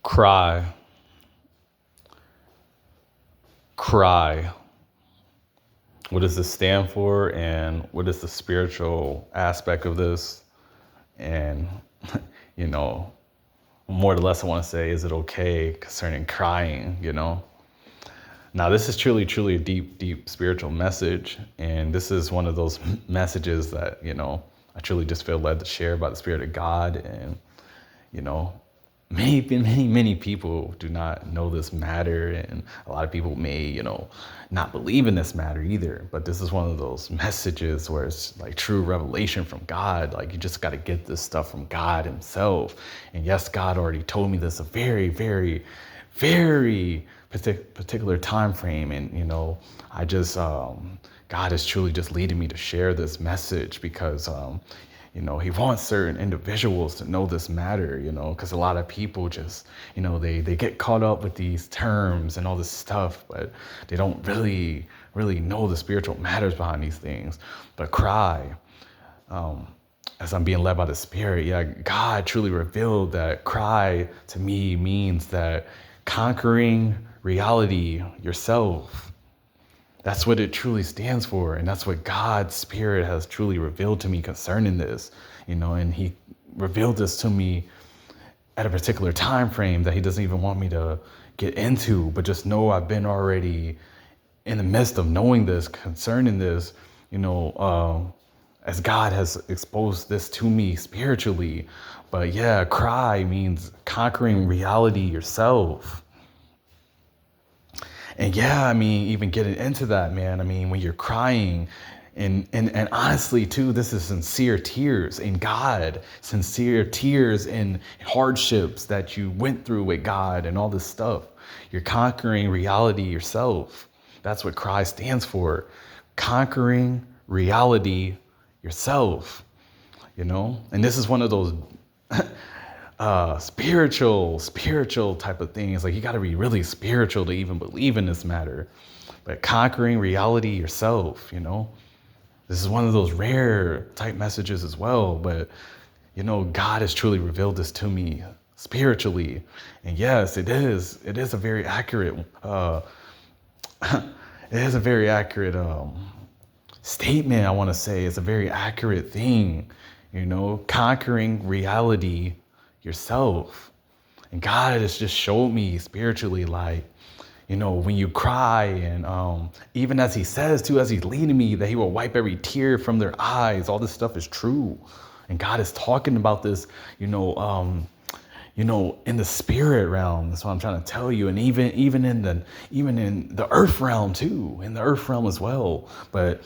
Cry, cry. What does this stand for, and what is the spiritual aspect of this? And, you know, more or less, I want to say, is it okay concerning crying, Now, this is truly, truly a deep, deep spiritual message. And this is one of those messages that, I truly just feel led to share by the Spirit of God. And, you know, many people do not know this matter. And a lot of people may, not believe in this matter either. But this is one of those messages where it's like true revelation from God. Like, you just got to get this stuff from God himself. And yes, God already told me this a very, very, very particular time frame. And, I just, God is truly just leading me to share this message because, he wants certain individuals to know this matter, because a lot of people just, they get caught up with these terms and all this stuff, but they don't really know the spiritual matters behind these things. But cry, as I'm being led by the Spirit, God truly revealed that cry to me means that conquering reality yourself. That's what it truly stands for. And that's what God's Spirit has truly revealed to me concerning this, and he revealed this to me at a particular time frame that he doesn't even want me to get into, but just know I've been already in the midst of knowing this concerning this, as God has exposed this to me spiritually. But yeah, cry means conquering reality yourself. And yeah, I mean, even getting into that, man, I mean, when you're crying, and honestly, too, this is sincere tears in God, sincere tears in hardships that you went through with God and all this stuff. You're conquering reality yourself. That's what cry stands for. Conquering reality yourself, And this is one of those spiritual type of things. Like, you got to be really spiritual to even believe in this matter. But conquering reality yourself, this is one of those rare type messages as well. But, God has truly revealed this to me spiritually. And yes, it is a very accurate, statement. I want to say it's a very accurate thing, conquering reality yourself. And God has just showed me spiritually, like, when you cry, and even as he says too, as he's leading me, that he will wipe every tear from their eyes. All this stuff is true. And God is talking about this, in the spirit realm. That's what I'm trying to tell you. And even in the earth realm too, in the earth realm as well. But,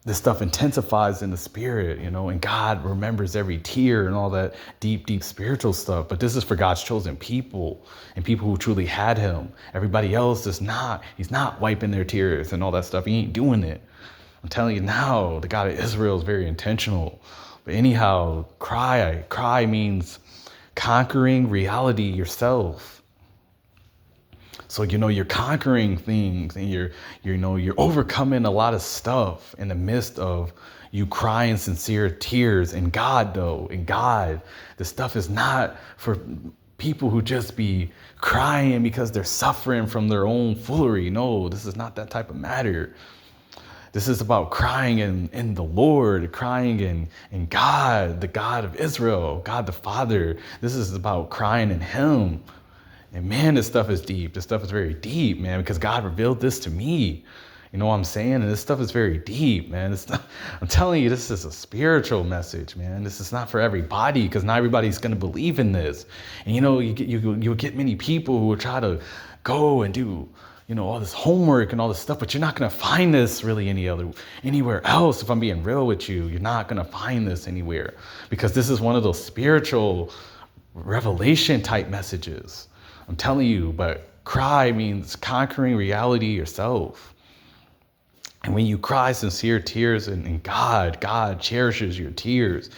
this stuff intensifies in the spirit, and God remembers every tear and all that deep, deep spiritual stuff. But this is for God's chosen people and people who truly had him. Everybody else is not. He's not wiping their tears and all that stuff. He ain't doing it. I'm telling you now, the God of Israel is very intentional. But anyhow, cry means conquering reality yourself. So, you're conquering things, and you're overcoming a lot of stuff in the midst of you crying sincere tears. And God, this stuff is not for people who just be crying because they're suffering from their own foolery. No, this is not that type of matter. This is about crying in the Lord, crying in God, the God of Israel, God the Father. This is about crying in him. And man, this stuff is deep. This stuff is very deep, man, because God revealed this to me. You know what I'm saying? And this stuff is very deep, man. I'm telling you, this is a spiritual message, man. This is not for everybody, because not everybody's going to believe in this. And, you'll get many people who will try to go and do, all this homework and all this stuff, but you're not going to find this really anywhere else. If I'm being real with you, you're not going to find this anywhere, because this is one of those spiritual revelation type messages. I'm telling you. But cry means conquering reality yourself. And when you cry sincere tears, and God cherishes your tears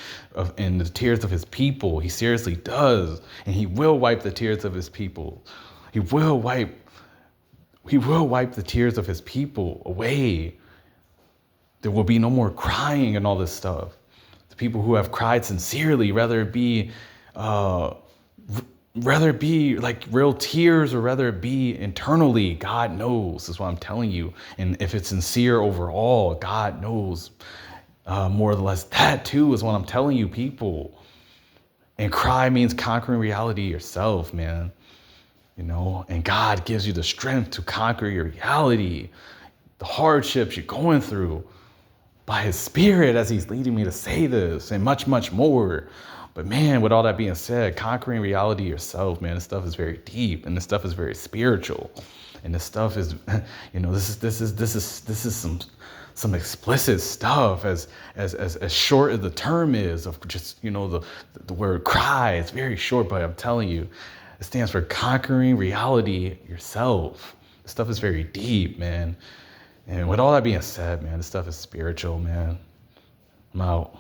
and the tears of his people. He seriously does. And he will wipe the tears of his people. He will wipe the tears of his people away. There will be no more crying and all this stuff. The people who have cried sincerely, whether it be whether it be like real tears or whether it be internally, God knows, is what I'm telling you. And if it's sincere overall, God knows. More or less, that too is what I'm telling you, people. And cry means conquering reality yourself, man. And God gives you the strength to conquer your reality, the hardships you're going through, by his spirit as he's leading me to say this, and much, much more. But man, with all that being said, conquering reality yourself, man, this stuff is very deep, and this stuff is very spiritual. And this stuff is, this is some explicit stuff, as short as the term is of just, the word cry. It's very short, but I'm telling you, it stands for conquering reality yourself. This stuff is very deep, man. And with all that being said, man, this stuff is spiritual, man. I'm out.